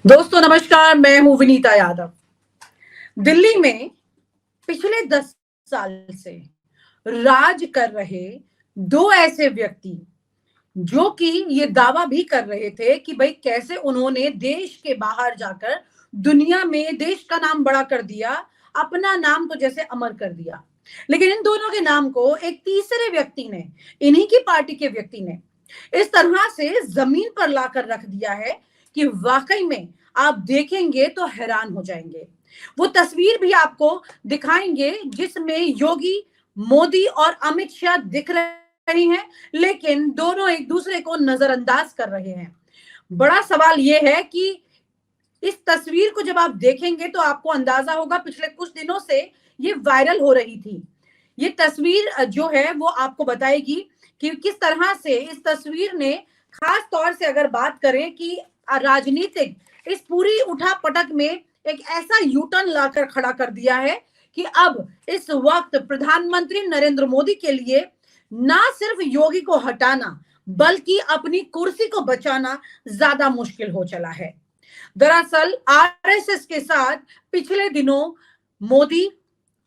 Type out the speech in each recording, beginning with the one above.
दोस्तों नमस्कार, मैं हूं विनीता यादव। दिल्ली में पिछले 10 साल से राज कर रहे दो ऐसे व्यक्ति जो कि ये दावा भी कर रहे थे कि भाई कैसे उन्होंने देश के बाहर जाकर दुनिया में देश का नाम बड़ा कर दिया, अपना नाम तो जैसे अमर कर दिया। लेकिन इन दोनों के नाम को एक तीसरे व्यक्ति ने, इन्हीं की पार्टी के व्यक्ति ने इस तरह से जमीन पर लाकर रख दिया है कि वाकई में आप देखेंगे तो हैरान हो जाएंगे। वो तस्वीर भी आपको दिखाएंगे जिसमें योगी, मोदी और अमित शाह दिख रही हैं, लेकिन दोनों एक दूसरे को नजरअंदाज कर रहे हैं। बड़ा सवाल यह है कि इस तस्वीर को जब आप देखेंगे तो आपको अंदाजा होगा, पिछले कुछ दिनों से ये वायरल हो रही थी। ये तस्वीर जो है वो आपको बताएगी कि किस तरह से इस तस्वीर ने, खास तौर से अगर बात करें कि राजनीतिक इस पूरी उठापटक में एक ऐसा यूटर्न लाकर खड़ा कर दिया है कि अब इस वक्त प्रधानमंत्री नरेंद्र मोदी के लिए ना सिर्फ योगी को हटाना बल्कि अपनी कुर्सी को बचाना ज्यादा मुश्किल हो चला है। दरअसल आरएसएस के साथ पिछले दिनों मोदी,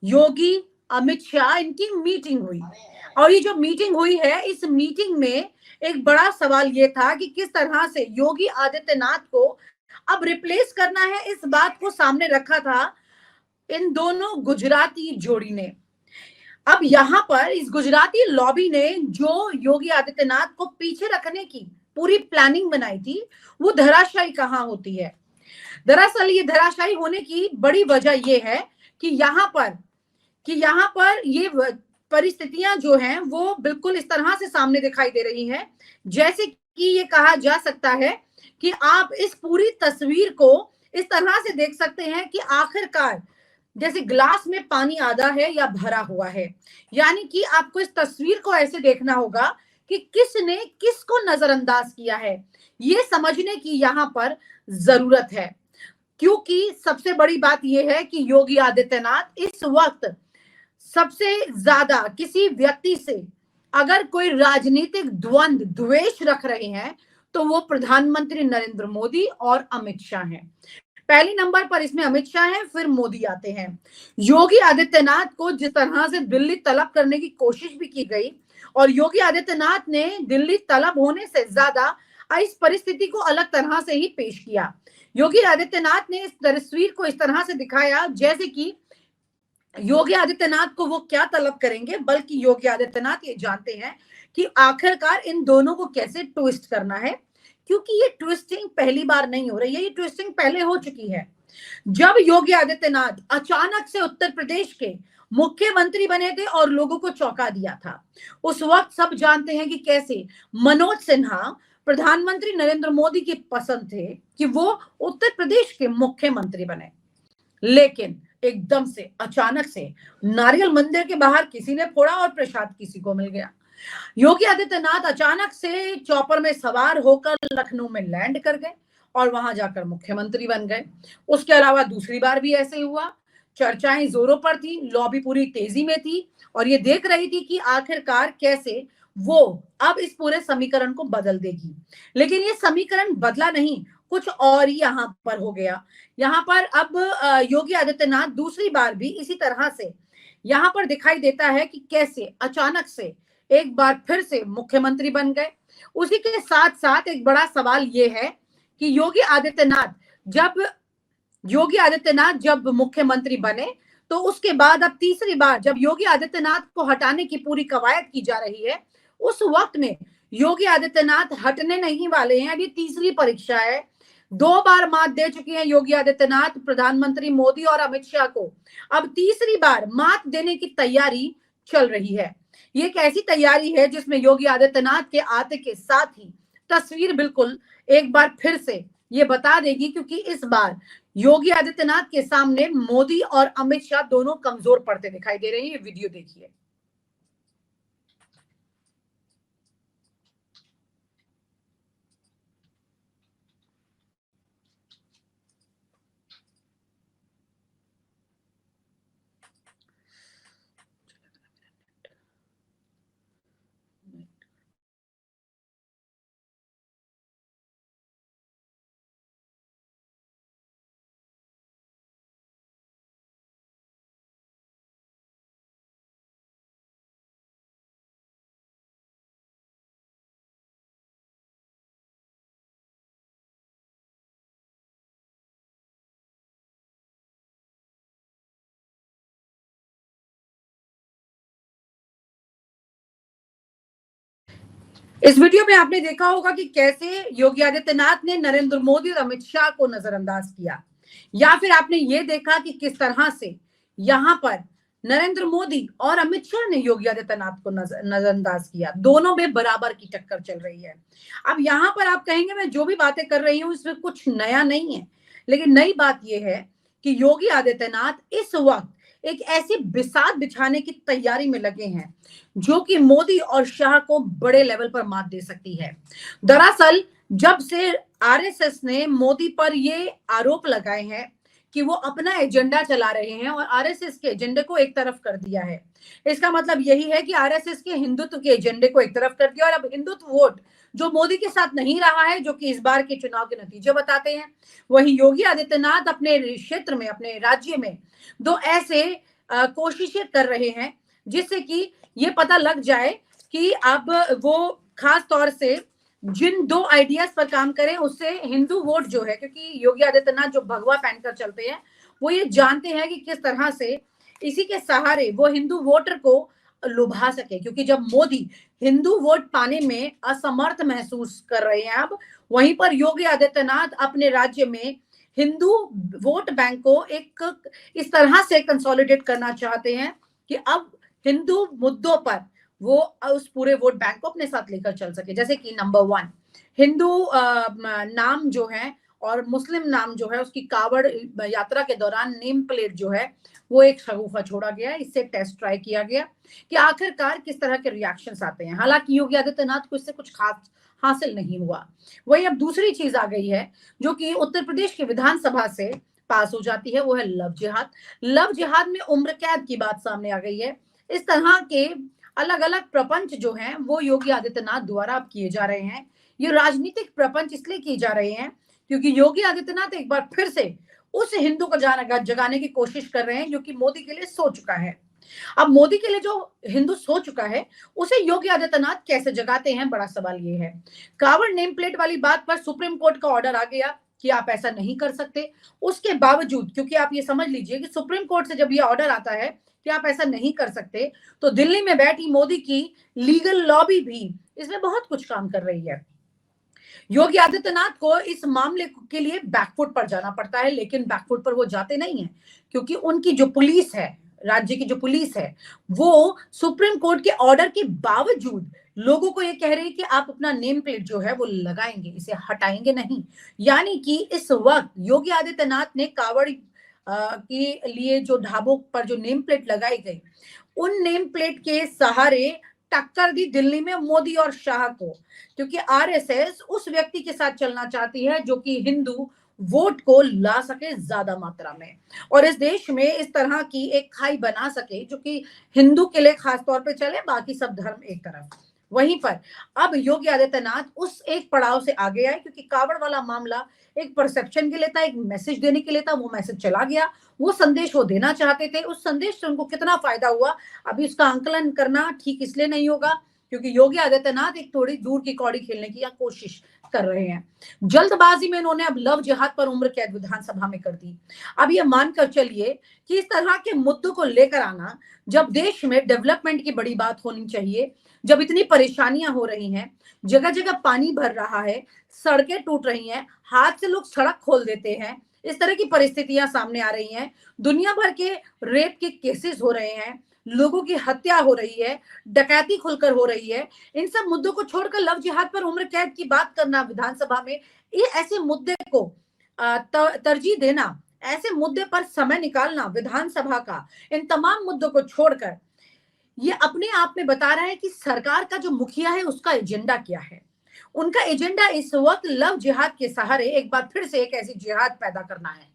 योगी, अमित शाह इनकी मीटिंग हुई और ये जो मीटिंग हुई है, इस मीटिंग में एक बड़ा सवाल ये था कि किस तरह से योगी आदित्यनाथ को अब रिप्लेस करना है। इस बात को सामने रखा था इन दोनों गुजराती जोड़ी ने। अब यहां पर इस गुजराती लॉबी ने जो योगी आदित्यनाथ को पीछे रखने की पूरी प्लानिंग बनाई थी, वो धराशायी कहां होती है। दरअसल ये धराशायी होने की बड़ी वजह ये है कि यहाँ पर ये परिस्थितियां जो हैं वो बिल्कुल इस तरह से सामने दिखाई दे रही हैं, जैसे कि ये कहा जा सकता है कि आप इस पूरी तस्वीर को इस तरह से देख सकते हैं कि आखिरकार जैसे ग्लास में पानी आधा है या भरा हुआ है। यानी कि आपको इस तस्वीर को ऐसे देखना होगा कि किसने किसको नजरअंदाज किया है, ये समझने की यहाँ पर जरूरत है। क्योंकि सबसे बड़ी बात यह है कि योगी आदित्यनाथ इस वक्त सबसे ज्यादा किसी व्यक्ति से अगर कोई राजनीतिक द्वंद द्वेष रख रहे हैं तो वो प्रधानमंत्री नरेंद्र मोदी और अमित शाह हैं। पहले नंबर पर इसमें अमित शाह हैं, फिर मोदी आते हैं। योगी आदित्यनाथ को जिस तरह से दिल्ली तलब करने की कोशिश भी की गई और योगी आदित्यनाथ ने दिल्ली तलब होने से ज्यादा इस परिस्थिति को अलग तरह से ही पेश किया। योगी आदित्यनाथ ने इस तस्वीर को इस तरह से दिखाया जैसे कि योगी आदित्यनाथ को वो क्या तलब करेंगे, बल्कि योगी आदित्यनाथ ये जानते हैं कि आखिरकार इन दोनों को कैसे ट्विस्ट करना है। क्योंकि ये ट्विस्टिंग पहली बार नहीं हो रही है, ये ट्विस्टिंग पहले हो चुकी है। जब योगी आदित्यनाथ अचानक से उत्तर प्रदेश के मुख्यमंत्री बने थे और लोगों को चौंका दिया था, उस वक्त सब जानते हैं कि कैसे मनोज सिन्हा प्रधानमंत्री नरेंद्र मोदी की पसंद थे कि वो उत्तर प्रदेश के मुख्यमंत्री बने। लेकिन एकदम से अचानक से नारियल मंदिर के बाहर किसी ने फोड़ा और प्रसाद किसी को मिल गया। योगी आदित्यनाथ अचानक से चौपर में सवार होकर लखनऊ में लैंड कर गए और वहां जाकर मुख्यमंत्री बन गए। उसके अलावा दूसरी बार भी ऐसे ही हुआ। चर्चाएं जोरों पर थी, लॉबी पूरी तेजी में थी और ये देख रही थी कि आखिरकार कैसे वो अब इस पूरे समीकरण को बदल देगी। लेकिन ये समीकरण बदला नहीं, कुछ और ही यहाँ पर हो गया। यहाँ पर अब योगी आदित्यनाथ दूसरी बार भी इसी तरह से यहाँ पर दिखाई देता है कि कैसे अचानक से एक बार फिर से मुख्यमंत्री बन गए। उसी के साथ साथ एक बड़ा सवाल ये है कि योगी आदित्यनाथ जब मुख्यमंत्री बने तो उसके बाद अब तीसरी बार जब योगी आदित्यनाथ को हटाने की पूरी कवायद की जा रही है, उस वक्त में योगी आदित्यनाथ हटने नहीं वाले हैं। अभी तीसरी परीक्षा है। 2 बार मात दे चुके हैं योगी आदित्यनाथ प्रधानमंत्री मोदी और अमित शाह को। अब तीसरी बार मात देने की तैयारी चल रही है। ये एक ऐसी तैयारी है जिसमें योगी आदित्यनाथ के आते के साथ ही तस्वीर बिल्कुल एक बार फिर से ये बता देगी, क्योंकि इस बार योगी आदित्यनाथ के सामने मोदी और अमित शाह दोनों कमजोर पड़ते दिखाई दे रहे हैं। ये वीडियो देखिए। इस वीडियो में आपने देखा होगा कि कैसे योगी आदित्यनाथ ने नरेंद्र मोदी और अमित शाह को नजरअंदाज किया, या फिर आपने ये देखा कि किस तरह से यहां पर नरेंद्र मोदी और अमित शाह ने योगी आदित्यनाथ को नजरअंदाज किया। दोनों में बराबर की टक्कर चल रही है। अब यहां पर आप कहेंगे मैं जो भी बातें कर रही हूं इसमें कुछ नया नहीं है, लेकिन नई बात यह है कि योगी आदित्यनाथ इस वक्त एक ऐसी बिसात बिछाने की तैयारी में लगे हैं जो कि मोदी और शाह को बड़े लेवल पर मात दे सकती है। दरअसल जब से आरएसएस ने मोदी पर ये आरोप लगाए हैं कि वो अपना एजेंडा चला रहे हैं और आरएसएस के एजेंडे को एक तरफ कर दिया है, इसका मतलब यही है कि आरएसएस के हिंदुत्व के एजेंडे को एक तरफ कर दिया और अब हिंदुत्व वोट जो मोदी के साथ नहीं रहा है, जो कि इस बार के चुनाव के नतीजे बताते हैं, वही योगी आदित्यनाथ अपने क्षेत्र में, अपने राज्य में दो ऐसे कोशिशें कर रहे हैं जिससे कि ये पता लग जाए कि अब वो खास तौर से जिन दो आइडियाज पर काम करें उससे हिंदू वोट जो है, क्योंकि योगी आदित्यनाथ जो भगवा पहनकर चलते हैं वो ये जानते हैं कि किस तरह से इसी के सहारे वो हिंदू वोटर को लुभा सके, क्योंकि जब मोदी हिंदू वोट पाने में असमर्थ महसूस कर रहे हैं अब, वहीं पर योगी आदित्यनाथ अपने राज्य में हिंदू वोट बैंक को एक इस तरह से कंसोलिडेट करना चाहते हैं कि अब हिंदू मुद्दों पर वो उस पूरे वोट बैंक को अपने साथ लेकर चल सके। जैसे कि नंबर 1 हिंदू नाम जो है और मुस्लिम नाम जो है उसकी कावड़ यात्रा के दौरान नेम प्लेट जो है वो एक शगुफा छोड़ा गया, इससे टेस्ट ट्राई किया गया कि आखिरकार किस तरह के रिएक्शंस आते हैं। हालांकि योगी आदित्यनाथ को इससे कुछ खास हासिल नहीं हुआ। वही अब दूसरी चीज आ गई है जो कि उत्तर प्रदेश की विधानसभा से पास हो जाती है, वो है लव जिहाद। लव जिहाद में उम्र कैद की बात सामने आ गई है। इस तरह के अलग अलग प्रपंच जो हैं वो योगी आदित्यनाथ द्वारा अब किए जा रहे हैं। ये राजनीतिक प्रपंच इसलिए किए जा रहे हैं क्योंकि योगी आदित्यनाथ एक बार फिर से उस हिंदू को जगाने की कोशिश कर रहे हैं जो कि मोदी के लिए सो चुका है। अब मोदी के लिए जो हिंदू सो चुका है उसे योगी आदित्यनाथ कैसे जगाते हैं, बड़ा सवाल ये है। कावड़ नेम प्लेट वाली बात पर सुप्रीम कोर्ट का ऑर्डर आ गया कि आप ऐसा नहीं कर सकते। उसके बावजूद, क्योंकि आप ये समझ लीजिए कि सुप्रीम कोर्ट से जब ये ऑर्डर आता है कि आप ऐसा नहीं कर सकते, तो दिल्ली में बैठी मोदी की लीगल लॉबी भी इसमें बहुत कुछ काम कर रही है। योगी आदित्यनाथ को इस मामले के लिए बैकफुट पर जाना पड़ता है, लेकिन बैकफुट पर वो जाते नहीं है क्योंकि उनकी जो पुलिस है, राज्य की जो पुलिस है, वो सुप्रीम कोर्ट के ऑर्डर के बावजूद लोगों को ये कह रही है कि आप अपना नेम प्लेट जो है वो लगाएंगे, इसे हटाएंगे नहीं। यानी कि इस वक्त योगी आदित्यनाथ ने कावड़ के लिए जो ढाबों पर जो नेम प्लेट लगाई गई, उन नेम प्लेट के सहारे टक्कर दी दिल्ली में मोदी और शाह को, क्योंकि आरएसएस उस व्यक्ति के साथ चलना चाहती है जो कि हिंदू वोट को ला सके ज्यादा मात्रा में और इस देश में इस तरह की एक खाई बना सके जो कि हिंदू के लिए खास तौर पे चले, बाकी सब धर्म एक तरफ। वहीं पर अब योगी आदित्यनाथ उस एक पड़ाव से आगे आए क्योंकि कावड़ वाला मामला एक परसेप्शन के लिए था, एक मैसेज देने के लिए था, वो मैसेज चला गया, वो संदेश वो देना चाहते थे, उस संदेश से उनको कितना फायदा हुआ अभी उसका आंकलन करना ठीक इसलिए नहीं होगा क्योंकि योगी आदित्यनाथ एक थोड़ी दूर की कौड़ी खेलने की कोशिश कर रहे हैं। जल्दबाजी में इन्होंने अब लव जिहाद पर उम्र कैद विधानसभा में कर दी। अब ये मानकर चलिए कि इस तरह के मुद्दों को लेकर आना, जब देश में डेवलपमेंट की बड़ी बात होनी चाहिए, जब इतनी परेशानियां हो रही हैं, जगह जगह पानी भर रहा है, सड़कें टूट रही हैं, हाथ से लोग सड़क खोल देते हैं, इस तरह की परिस्थितियां सामने आ रही हैं, दुनिया भर के रेप के केसेस हो रहे हैं, लोगों की हत्या हो रही है, डकैती खुलकर हो रही है, इन सब मुद्दों को छोड़कर लव जिहाद पर उम्र कैद की बात करना विधानसभा में, ये ऐसे मुद्दे को तरजीह देना, ऐसे मुद्दे पर समय निकालना विधानसभा का, इन तमाम मुद्दों को छोड़कर ये अपने आप में बता रहा है कि सरकार का जो मुखिया है उसका एजेंडा क्या है। उनका एजेंडा इस वक्त लव जिहाद के सहारे एक बार फिर से एक ऐसी जिहाद पैदा करना है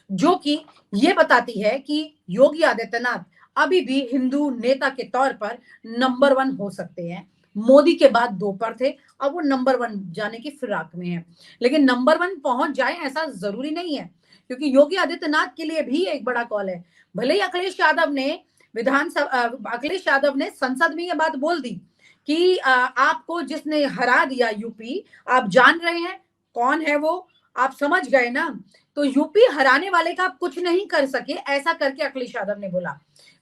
जो कि ये बताती है कि योगी आदित्यनाथ अभी भी हिंदू नेता के तौर पर नंबर 1 हो सकते हैं। मोदी के बाद 2 पर थे, अब वो नंबर 1 जाने की फिराक में है, लेकिन नंबर 1 पहुंच जाए ऐसा जरूरी नहीं है क्योंकि योगी आदित्यनाथ के लिए भी एक बड़ा कॉल है। भले ही अखिलेश यादव ने संसद में ये बात बोल दी कि आपको जिसने हरा दिया यूपी, आप जान रहे हैं कौन है वो, आप समझ गए ना, तो यूपी हराने वाले का आप कुछ नहीं कर सके, ऐसा करके अखिलेश यादव ने बोला।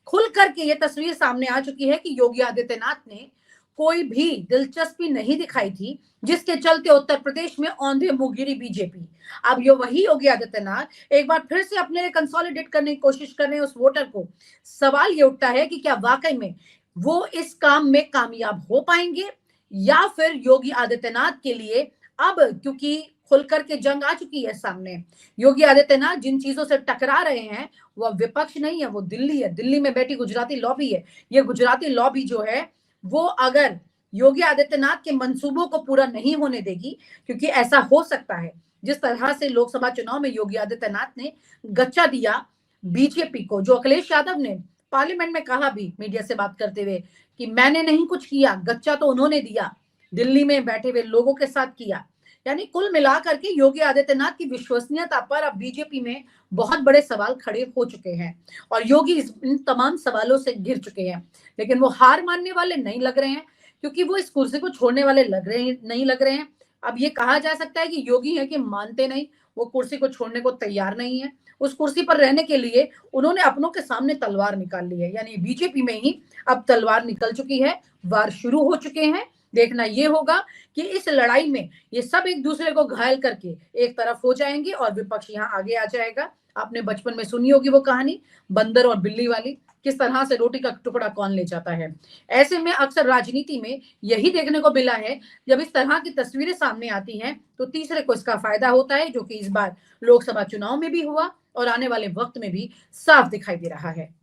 खुल करके ये तस्वीर सामने आ चुकी है कि योगी आदित्यनाथ ने कोई भी दिलचस्पी नहीं दिखाई थी, जिसके चलते उत्तर प्रदेश में औंधे मुंह गिरी बीजेपी। अब ये वही योगी आदित्यनाथ एक बार फिर से अपने लिए कंसोलिडेट करने की कोशिश कर रहे हैं उस वोटर को। सवाल ये उठता है कि क्या वाकई में वो इस काम में कामयाब हो पाएंगे, या फिर योगी आदित्यनाथ के लिए अब, क्योंकि खुलकर के जंग आ चुकी है सामने, योगी आदित्यनाथ जिन चीजों से टकरा रहे हैं वह विपक्ष नहीं है, वो दिल्ली है। दिल्ली में बैठी गुजराती लॉबी है। ये गुजराती लॉबी जो है वो अगर योगी आदित्यनाथ के मंसूबों को पूरा नहीं होने देगी, क्योंकि ऐसा हो सकता है जिस तरह से लोकसभा चुनाव में योगी आदित्यनाथ ने गच्चा दिया बीजेपी को, जो अखिलेश यादव ने पार्लियामेंट में कहा भी मीडिया से बात करते हुए कि मैंने नहीं कुछ किया, गच्चा तो उन्होंने दिया, दिल्ली में बैठे हुए लोगों के साथ किया। यानी कुल मिलाकर के योगी आदित्यनाथ की विश्वसनीयता पर अब बीजेपी में बहुत बड़े सवाल खड़े हो चुके हैं और योगी इन तमाम सवालों से घिर चुके हैं। लेकिन वो हार मानने वाले नहीं लग रहे हैं, क्योंकि वो इस कुर्सी को छोड़ने वाले नहीं लग रहे हैं। अब ये कहा जा सकता है कि योगी है कि मानते नहीं, वो कुर्सी को छोड़ने को तैयार नहीं है। उस कुर्सी पर रहने के लिए उन्होंने अपनों के सामने तलवार निकाल ली है, यानी बीजेपी में ही अब तलवार निकल चुकी है, वार शुरू हो चुके हैं। देखना ये होगा कि इस लड़ाई में ये सब एक दूसरे को घायल करके एक तरफ हो जाएंगे और विपक्ष यहाँ आगे आ जाएगा। आपने बचपन में सुनी होगी वो कहानी, बंदर और बिल्ली वाली, किस तरह से रोटी का टुकड़ा कौन ले जाता है। ऐसे में अक्सर राजनीति में यही देखने को मिला है, जब इस तरह की तस्वीरें सामने आती हैं तो तीसरे को इसका फायदा होता है, जो कि इस बार लोकसभा चुनाव में भी हुआ और आने वाले वक्त में भी साफ दिखाई दे रहा है।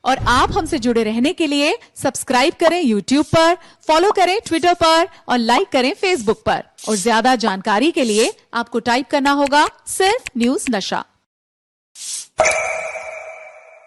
और आप हमसे जुड़े रहने के लिए सब्सक्राइब करें YouTube पर, फॉलो करें Twitter पर और लाइक करें Facebook पर। और ज्यादा जानकारी के लिए आपको टाइप करना होगा सिर्फ न्यूज नशा।